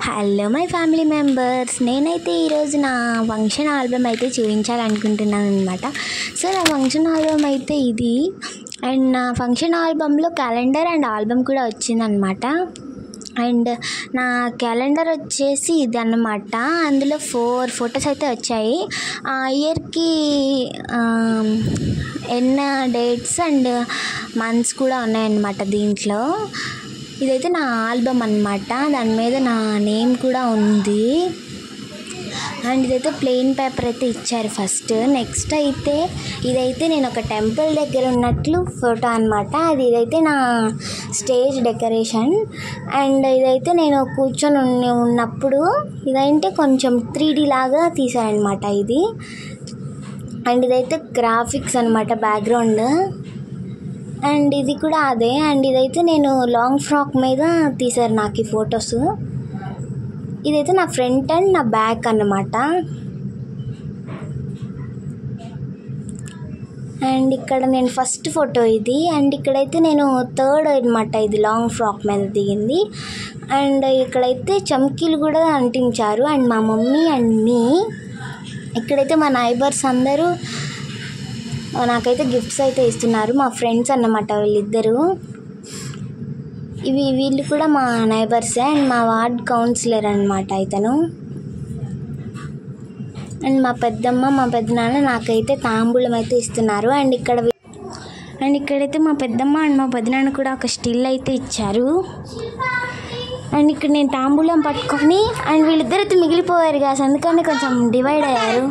Hello my family members, నేనైతే ఈరోజు నా ఫంక్షన్ ఆల్బమ్ అయితే చూపించాలనుకుంటున్నాను అనమాట. సో నా ఫంక్షన్ ఆల్బమ్ అయితే ఇది, అండ్ నా ఫంక్షన్ ఆల్బంలో క్యాలెండర్ అండ్ ఆల్బమ్ కూడా వచ్చిందనమాట. అండ్ నా క్యాలెండర్ వచ్చేసి ఇది అన్నమాట. అందులో 4 ఫొటోస్ అయితే వచ్చాయి. ఆ ఇయర్కి ఎన్న డేట్స్ అండ్ మంత్స్ కూడా ఉన్నాయన్నమాట దీంట్లో. ఇదైతే నా ఆల్బమ్ అన్నమాట, దాని మీద నా నేమ్ కూడా ఉంది. అండ్ ఇదైతే ప్లెయిన్ పేపర్ అయితే ఇచ్చారు ఫస్ట్. నెక్స్ట్ అయితే ఇదైతే నేను ఒక టెంపుల్ దగ్గర ఉన్నట్లు ఫోటో అనమాట. ఇదైతే నా స్టేజ్ డెకరేషన్. అండ్ ఇదైతే నేను కూర్చొని ఉన్నప్పుడు ఇదైతే కొంచెం 3D లాగా తీసారనమాట ఇది. అండ్ ఇదైతే గ్రాఫిక్స్ అనమాట, బ్యాక్గ్రౌండ్. అండ్ ఇది కూడా అదే. అండ్ ఇదైతే నేను లాంగ్ ఫ్రాక్ మీద తీశారు నాకు ఈ ఫొటోస్. ఇదైతే నా ఫ్రంట్ అండ్ నా బ్యాక్ అన్నమాట. అండ్ ఇక్కడ నేను ఫస్ట్ ఫోటో ఇది. అండ్ ఇక్కడైతే నేను థర్డ్ అనమాట, ఇది లాంగ్ ఫ్రాక్ మీద దిగింది. అండ్ ఇక్కడైతే చమ్కీలు కూడా అంటించారు. అండ్ మా మమ్మీ అండ్ మీ ఇక్కడైతే మా నైబర్స్ అందరూ నాకైతే గిఫ్ట్స్ అయితే ఇస్తున్నారు, మా ఫ్రెండ్స్ అన్నమాట వీళ్ళిద్దరూ. వీళ్ళు కూడా మా నైబర్సే అండ్ మా వార్డ్ కౌన్సిలర్ అనమాట ఇతను. అండ్ మా పెద్దమ్మ మా పెద్దనాన్న నాకైతే తాంబూలం అయితే ఇస్తున్నారు. అండ్ ఇక్కడైతే మా పెద్దమ్మ అండ్ మా పెద్దనాన్న కూడా ఒక స్టిల్ అయితే ఇచ్చారు. అండ్ ఇక్కడ నేను తాంబూలం పట్టుకొని, అండ్ వీళ్ళిద్దరైతే మిగిలిపోయారు కదా, అందుకని కొంచెం డివైడ్ అయ్యారు.